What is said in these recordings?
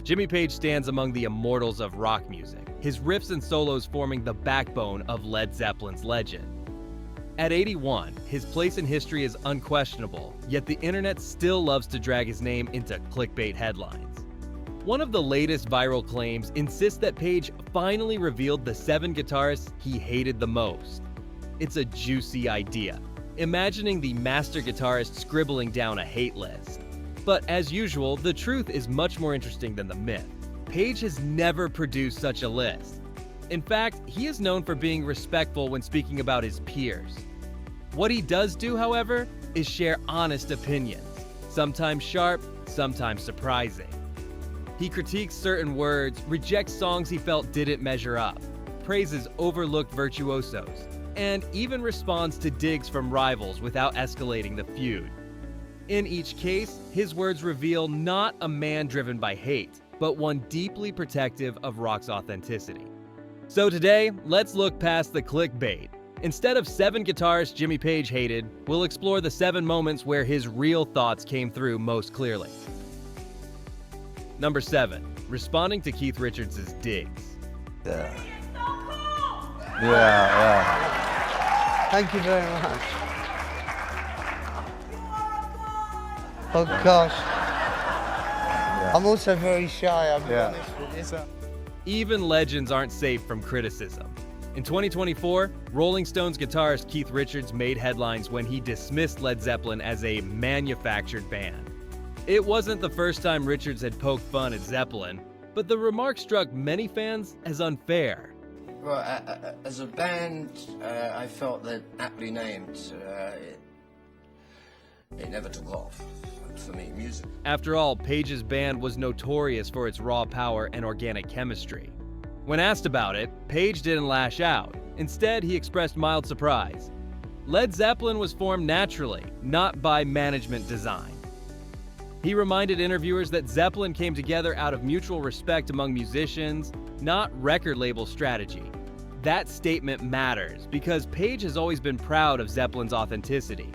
Jimmy Page stands among the immortals of rock music, his riffs and solos forming the backbone of Led Zeppelin's legend. At 81, his place in history is unquestionable, yet the internet still loves to drag his name into clickbait headlines. One of the latest viral claims insists that Page finally revealed the 7 guitarists he hated the most. It's a juicy idea, imagining the master guitarist scribbling down a hate list. But as usual, the truth is much more interesting than the myth. Page has never produced such a list. In fact, he is known for being respectful when speaking about his peers. What he does do, however, is share honest opinions, sometimes sharp, sometimes surprising. He critiques certain words, rejects songs he felt didn't measure up, praises overlooked virtuosos, and even responds to digs from rivals without escalating the feud. In each case, his words reveal not a man driven by hate, but one deeply protective of rock's authenticity. So today, let's look past the clickbait. Instead of 7 guitarists Jimmy Page hated, we'll explore the 7 moments where his real thoughts came through most clearly. Number 7. Responding to Keith Richards' digs. Yeah. Yeah. Thank you very much. Oh gosh. Yeah. I'm also very shy, I'll be Yeah. honest with you. Even legends aren't safe from criticism. In 2024, Rolling Stones guitarist Keith Richards made headlines when he dismissed Led Zeppelin as a manufactured band. It wasn't the first time Richards had poked fun at Zeppelin, but the remark struck many fans as unfair. Well, as a band, I felt they're aptly named. It never took off for me, music. After all, Page's band was notorious for its raw power and organic chemistry. When asked about it, Page didn't lash out. Instead, he expressed mild surprise. Led Zeppelin was formed naturally, not by management design. He reminded interviewers that Zeppelin came together out of mutual respect among musicians, not record label strategy. That statement matters because Page has always been proud of Zeppelin's authenticity.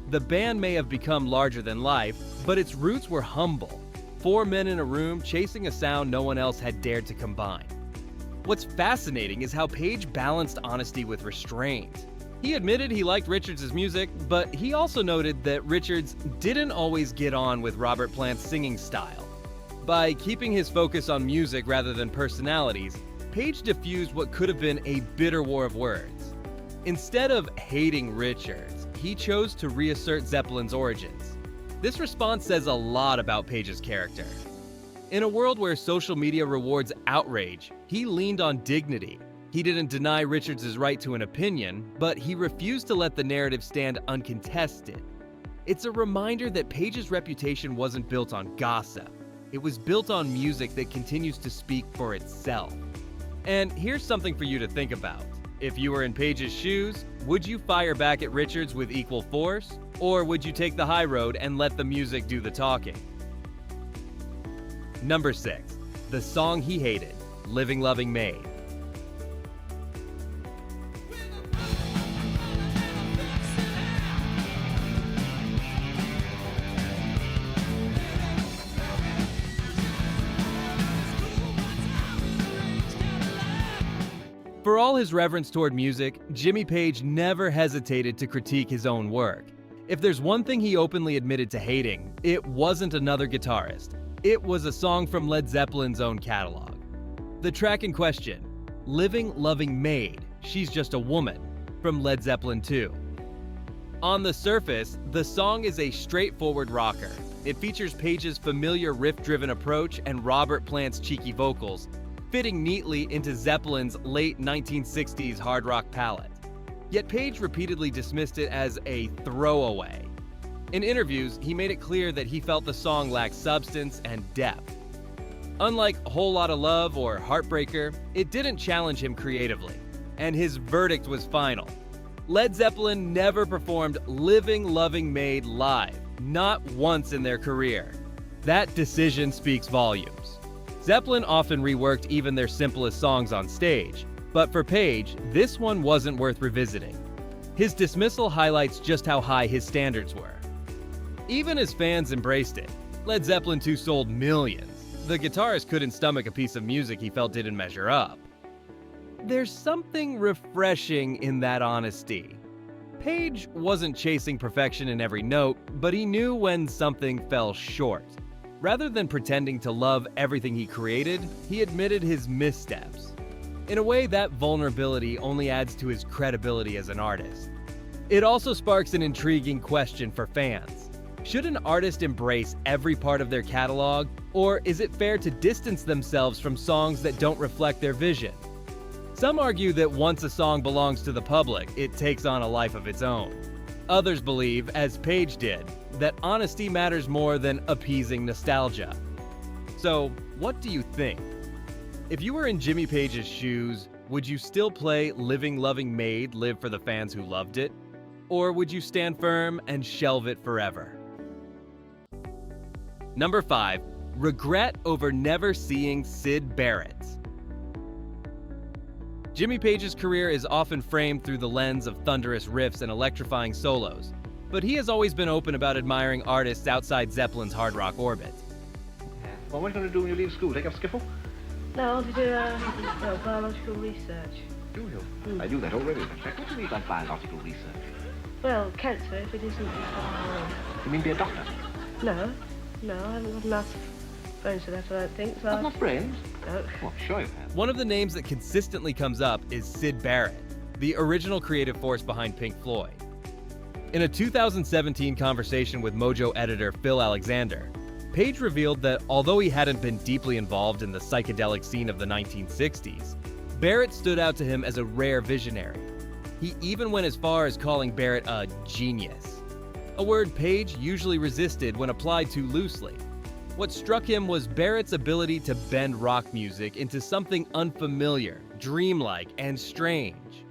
The band may have become larger than life, but its roots were humble. 4 men in a room chasing a sound no one else had dared to combine. What's fascinating is how Page balanced honesty with restraint. He admitted he liked Richards' music, but he also noted that Richards didn't always get on with Robert Plant's singing style. By keeping his focus on music rather than personalities, Page diffused what could have been a bitter war of words. Instead of hating Richards, he chose to reassert Zeppelin's origins. This response says a lot about Page's character. In a world where social media rewards outrage, he leaned on dignity. He didn't deny Richards' right to an opinion, but he refused to let the narrative stand uncontested. It's a reminder that Page's reputation wasn't built on gossip. It was built on music that continues to speak for itself. And here's something for you to think about. If you were in Page's shoes, would you fire back at Richards with equal force? Or would you take the high road and let the music do the talking? Number 6. The song he hated, Living Loving Maid. For all his reverence toward music, Jimmy Page never hesitated to critique his own work. If there's one thing he openly admitted to hating, it wasn't another guitarist. It was a song from Led Zeppelin's own catalog. The track in question, Living Loving Maid, She's Just a Woman, from Led Zeppelin 2. On the surface, the song is a straightforward rocker. It features Page's familiar riff-driven approach and Robert Plant's cheeky vocals, fitting neatly into Zeppelin's late 1960s hard rock palette. Yet Page repeatedly dismissed it as a throwaway. In interviews, he made it clear that he felt the song lacked substance and depth. Unlike A Whole Lotta Love or Heartbreaker, it didn't challenge him creatively, and his verdict was final. Led Zeppelin never performed Living Loving Maid live, not once in their career. That decision speaks volumes. Zeppelin often reworked even their simplest songs on stage, but for Page, this one wasn't worth revisiting. His dismissal highlights just how high his standards were. Even as fans embraced it, Led Zeppelin 2 sold millions. The guitarist couldn't stomach a piece of music he felt didn't measure up. There's something refreshing in that honesty. Page wasn't chasing perfection in every note, but he knew when something fell short. Rather than pretending to love everything he created, he admitted his missteps. In a way, that vulnerability only adds to his credibility as an artist. It also sparks an intriguing question for fans. Should an artist embrace every part of their catalog, or is it fair to distance themselves from songs that don't reflect their vision? Some argue that once a song belongs to the public, it takes on a life of its own. Others believe, as Page did, that honesty matters more than appeasing nostalgia. So, what do you think? If you were in Jimmy Page's shoes, would you still play Living Loving Maid live for the fans who loved it? Or would you stand firm and shelve it forever? Number 5. Regret over never seeing Syd Barrett. Jimmy Page's career is often framed through the lens of thunderous riffs and electrifying solos, but he has always been open about admiring artists outside Zeppelin's hard rock orbit. Well, what are you going to do when you leave school? Take up skiffle? No, I want to do biological research. Do you? I do that already. What do you mean by biological research? Well, cancer, if it isn't... You mean be a doctor? No, I haven't got enough brains for that, I don't think. So Not brains? No. Well, sure you have. One of the names that consistently comes up is Syd Barrett, the original creative force behind Pink Floyd. In a 2017 conversation with Mojo editor Phil Alexander, Page revealed that although he hadn't been deeply involved in the psychedelic scene of the 1960s, Barrett stood out to him as a rare visionary. He even went as far as calling Barrett a genius, a word Page usually resisted when applied too loosely. What struck him was Barrett's ability to bend rock music into something unfamiliar, dreamlike, and strange.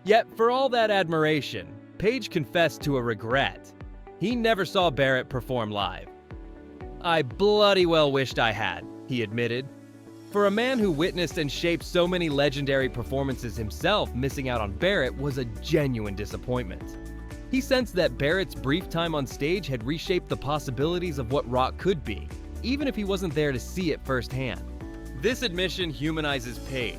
Yet, for all that admiration, Page confessed to a regret. He never saw Barrett perform live. "I bloody well wished I had," he admitted. For a man who witnessed and shaped so many legendary performances himself, missing out on Barrett was a genuine disappointment. He sensed that Barrett's brief time on stage had reshaped the possibilities of what rock could be, even if he wasn't there to see it firsthand. This admission humanizes Page.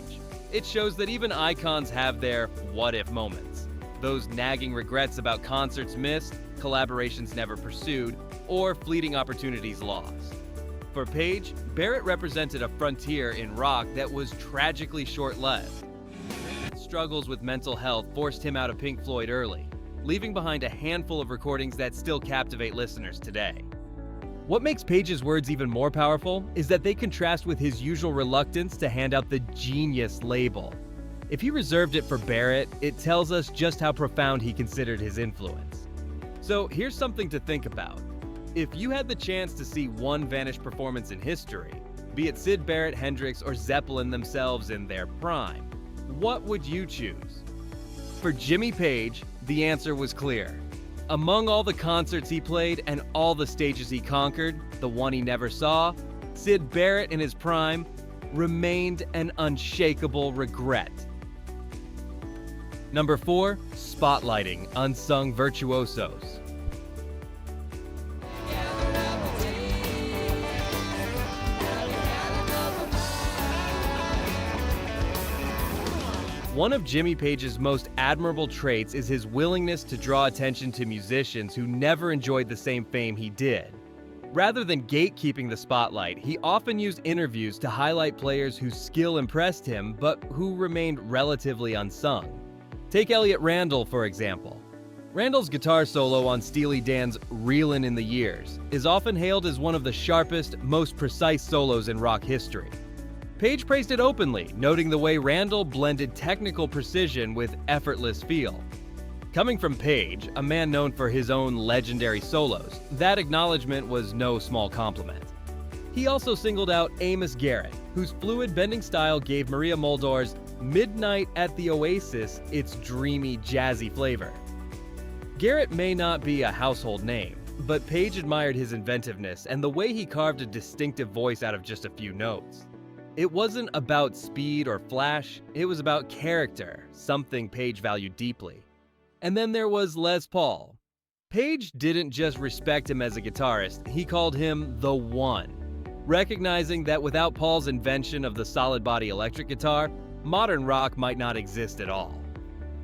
It shows that even icons have their what-if moments. Those nagging regrets about concerts missed, collaborations never pursued, or fleeting opportunities lost. For Page, Barrett represented a frontier in rock that was tragically short-lived. Struggles with mental health forced him out of Pink Floyd early, leaving behind a handful of recordings that still captivate listeners today. What makes Page's words even more powerful is that they contrast with his usual reluctance to hand out the genius label. If he reserved it for Barrett, it tells us just how profound he considered his influence. So here's something to think about. If you had the chance to see one vanished performance in history, be it Syd Barrett, Hendrix, or Zeppelin themselves in their prime, what would you choose? For Jimmy Page, the answer was clear. Among all the concerts he played and all the stages he conquered, the one he never saw, Syd Barrett in his prime remained an unshakable regret. Number 4, spotlighting unsung virtuosos. One of Jimmy Page's most admirable traits is his willingness to draw attention to musicians who never enjoyed the same fame he did. Rather than gatekeeping the spotlight, he often used interviews to highlight players whose skill impressed him but who remained relatively unsung. Take Elliott Randall, for example. Randall's guitar solo on Steely Dan's Reelin' in the Years is often hailed as one of the sharpest, most precise solos in rock history. Page praised it openly, noting the way Randall blended technical precision with effortless feel. Coming from Page, a man known for his own legendary solos, that acknowledgement was no small compliment. He also singled out Amos Garrett, whose fluid bending style gave Maria Muldaur's Midnight at the Oasis its dreamy, jazzy flavor. Garrett may not be a household name, but Page admired his inventiveness and the way he carved a distinctive voice out of just a few notes. It wasn't about speed or flash, it was about character, something Page valued deeply. And then there was Les Paul. Page didn't just respect him as a guitarist, he called him the one. recognizing that without Paul's invention of the solid body electric guitar, modern rock might not exist at all.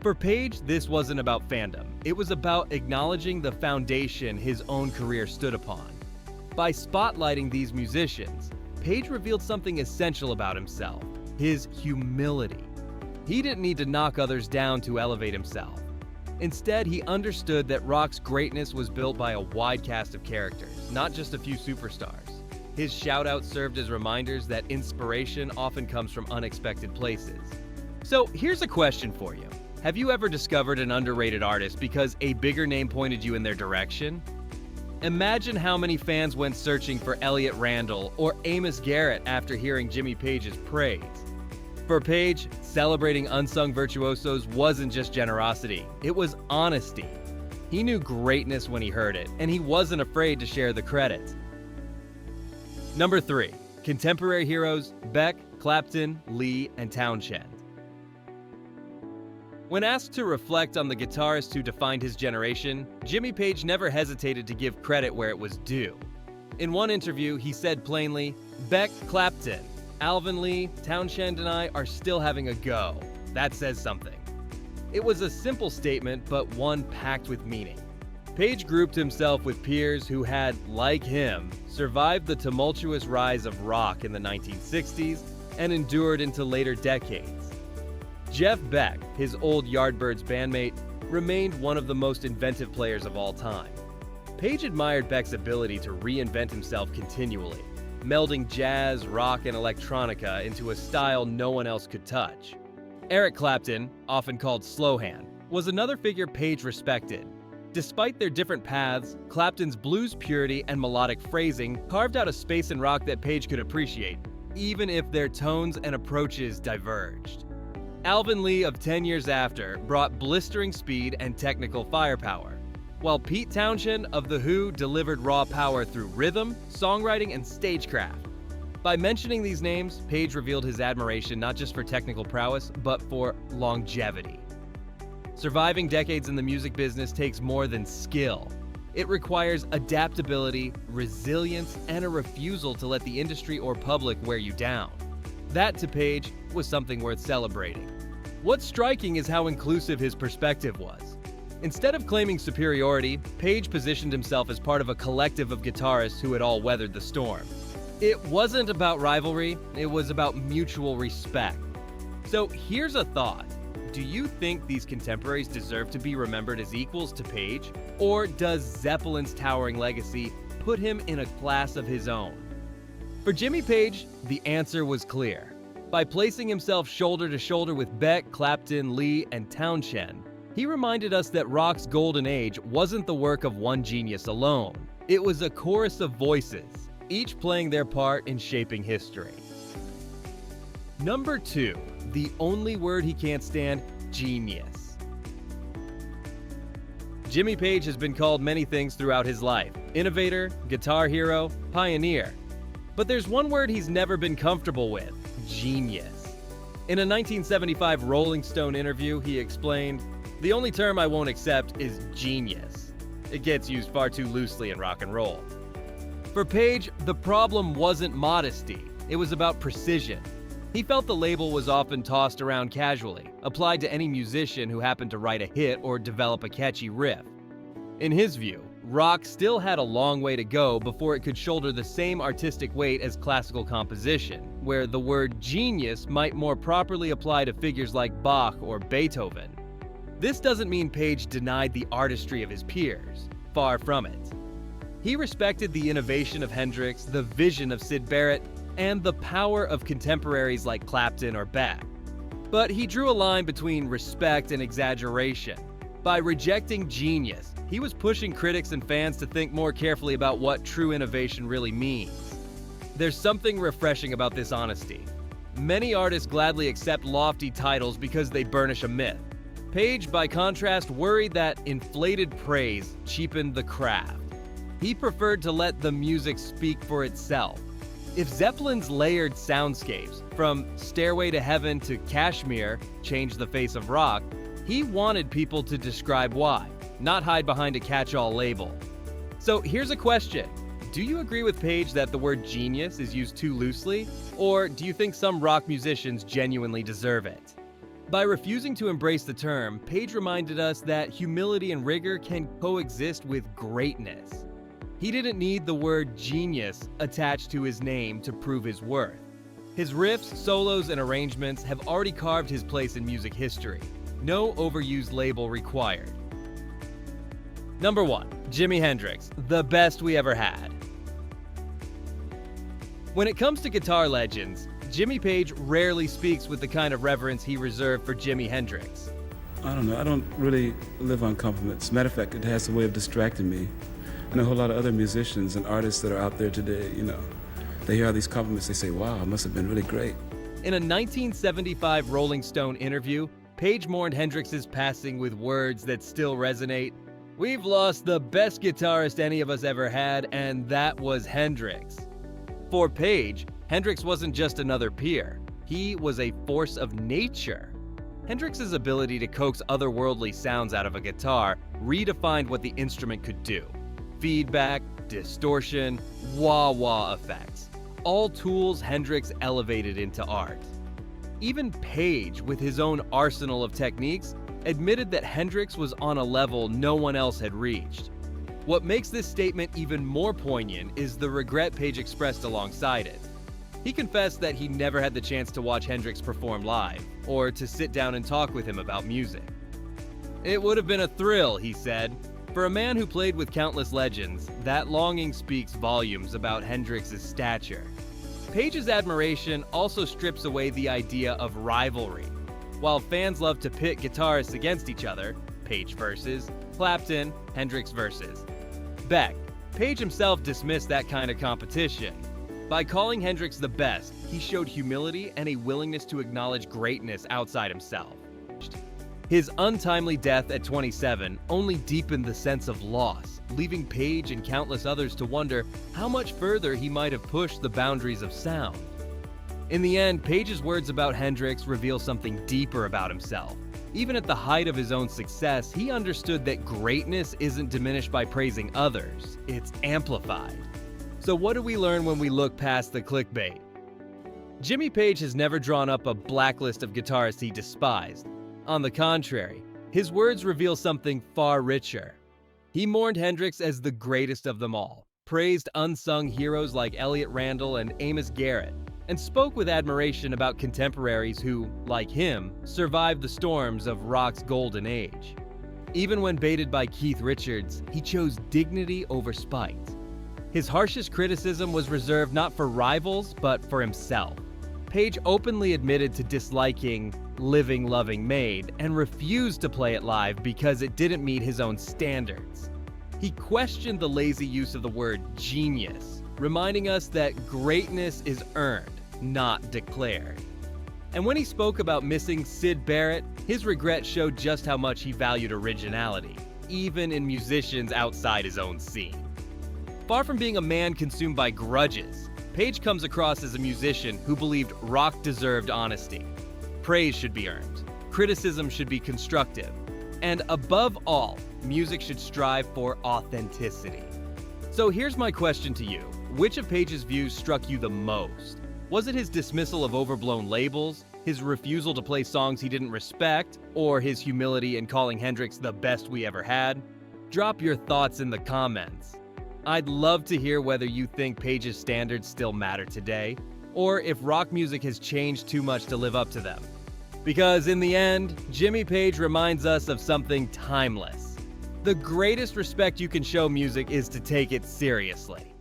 For Page, this wasn't about fandom. It was about acknowledging the foundation his own career stood upon. By spotlighting these musicians, Page revealed something essential about himself: his humility. He didn't need to knock others down to elevate himself. Instead, he understood that rock's greatness was built by a wide cast of characters, not just a few superstars. His shout-outs served as reminders that inspiration often comes from unexpected places. So here's a question for you. Have you ever discovered an underrated artist because a bigger name pointed you in their direction? Imagine how many fans went searching for Elliot Randall or Amos Garrett after hearing Jimmy Page's praise. For Page, celebrating unsung virtuosos wasn't just generosity, it was honesty. He knew greatness when he heard it, and he wasn't afraid to share the credit. Number 3. Contemporary heroes Beck, Clapton, Lee, and Townshend. When asked to reflect on the guitarists who defined his generation, Jimmy Page never hesitated to give credit where it was due. In one interview, he said plainly, "Beck, Clapton, Alvin Lee, Townshend and I are still having a go. That says something." It was a simple statement, but one packed with meaning. Page grouped himself with peers who had, like him, survived the tumultuous rise of rock in the 1960s and endured into later decades. Jeff Beck, his old Yardbirds bandmate, remained one of the most inventive players of all time. Page admired Beck's ability to reinvent himself continually, melding jazz, rock, and electronica into a style no one else could touch. Eric Clapton, often called Slowhand, was another figure Page respected. Despite their different paths, Clapton's blues purity and melodic phrasing carved out a space in rock that Page could appreciate, even if their tones and approaches diverged. Alvin Lee of 10 Years After brought blistering speed and technical firepower, while Pete Townshend of The Who delivered raw power through rhythm, songwriting, and stagecraft. By mentioning these names, Page revealed his admiration not just for technical prowess, but for longevity. Surviving decades in the music business takes more than skill. It requires adaptability, resilience, and a refusal to let the industry or public wear you down. That, to Page, was something worth celebrating. What's striking is how inclusive his perspective was. Instead of claiming superiority, Page positioned himself as part of a collective of guitarists who had all weathered the storm. It wasn't about rivalry, it was about mutual respect. So here's a thought. Do you think these contemporaries deserve to be remembered as equals to Page? Or does Zeppelin's towering legacy put him in a class of his own? For Jimmy Page, the answer was clear. By placing himself shoulder to shoulder with Beck, Clapton, Lee, and Townshend, he reminded us that rock's golden age wasn't the work of one genius alone. It was a chorus of voices, each playing their part in shaping history. Number 2, the only word he can't stand, genius. Jimmy Page has been called many things throughout his life: innovator, guitar hero, pioneer. But there's one word he's never been comfortable with: genius. In a 1975 Rolling Stone interview, he explained, "The only term I won't accept is genius. It gets used far too loosely in rock and roll." For Page, the problem wasn't modesty, it was about precision. He felt the label was often tossed around casually, applied to any musician who happened to write a hit or develop a catchy riff. In his view, rock still had a long way to go before it could shoulder the same artistic weight as classical composition, where the word genius might more properly apply to figures like Bach or Beethoven. This doesn't mean Page denied the artistry of his peers. Far from it. He respected the innovation of Hendrix, the vision of Syd Barrett, and the power of contemporaries like Clapton or Beck. But he drew a line between respect and exaggeration. By rejecting genius, he was pushing critics and fans to think more carefully about what true innovation really means. There's something refreshing about this honesty. Many artists gladly accept lofty titles because they burnish a myth. Page, by contrast, worried that inflated praise cheapened the craft. He preferred to let the music speak for itself. If Zeppelin's layered soundscapes, from Stairway to Heaven to Kashmir, changed the face of rock, he wanted people to describe why, not hide behind a catch-all label. So here's a question. Do you agree with Page that the word genius is used too loosely? Or do you think some rock musicians genuinely deserve it? By refusing to embrace the term, Page reminded us that humility and rigor can coexist with greatness. He didn't need the word genius attached to his name to prove his worth. His riffs, solos, and arrangements have already carved his place in music history. No overused label required. Number 1. Jimi Hendrix, the best we ever had. When it comes to guitar legends, Jimmy Page rarely speaks with the kind of reverence he reserved for Jimi Hendrix. I don't know. I don't really live on compliments. Matter of fact, it has a way of distracting me. I know a whole lot of other musicians and artists that are out there today, they hear all these compliments, they say, wow, it must have been really great. In a 1975 Rolling Stone interview, Page mourned Hendrix's passing with words that still resonate. "We've lost the best guitarist any of us ever had, and that was Hendrix." For Page, Hendrix wasn't just another peer. He was a force of nature. Hendrix's ability to coax otherworldly sounds out of a guitar redefined what the instrument could do. Feedback, distortion, wah-wah effects. All tools Hendrix elevated into art. Even Page, with his own arsenal of techniques, admitted that Hendrix was on a level no one else had reached. What makes this statement even more poignant is the regret Page expressed alongside it. He confessed that he never had the chance to watch Hendrix perform live, or to sit down and talk with him about music. "It would have been a thrill," he said. For a man who played with countless legends, that longing speaks volumes about Hendrix's stature. Page's admiration also strips away the idea of rivalry. While fans love to pit guitarists against each other, Page versus Clapton, Hendrix versus Beck, Page himself dismissed that kind of competition. By calling Hendrix the best, he showed humility and a willingness to acknowledge greatness outside himself. His untimely death at 27 only deepened the sense of loss, leaving Page and countless others to wonder how much further he might have pushed the boundaries of sound. In the end, Page's words about Hendrix reveal something deeper about himself. Even at the height of his own success, he understood that greatness isn't diminished by praising others, it's amplified. So what do we learn when we look past the clickbait? Jimmy Page has never drawn up a blacklist of guitarists he despised. On the contrary, his words reveal something far richer. He mourned Hendrix as the greatest of them all, praised unsung heroes like Elliott Randall and Amos Garrett, and spoke with admiration about contemporaries who, like him, survived the storms of rock's golden age. Even when baited by Keith Richards, he chose dignity over spite. His harshest criticism was reserved not for rivals, but for himself. Page openly admitted to disliking Living Loving Maid and refused to play it live because it didn't meet his own standards. He questioned the lazy use of the word genius, reminding us that greatness is earned, not declared. And when he spoke about missing Syd Barrett, his regret showed just how much he valued originality, even in musicians outside his own scene. Far from being a man consumed by grudges, Page comes across as a musician who believed rock deserved honesty. Praise should be earned, criticism should be constructive, and above all, music should strive for authenticity. So here's my question to you. Which of Page's views struck you the most? Was it his dismissal of overblown labels, his refusal to play songs he didn't respect, or his humility in calling Hendrix the best we ever had? Drop your thoughts in the comments. I'd love to hear whether you think Page's standards still matter today, or if rock music has changed too much to live up to them. Because in the end, Jimmy Page reminds us of something timeless. The greatest respect you can show music is to take it seriously.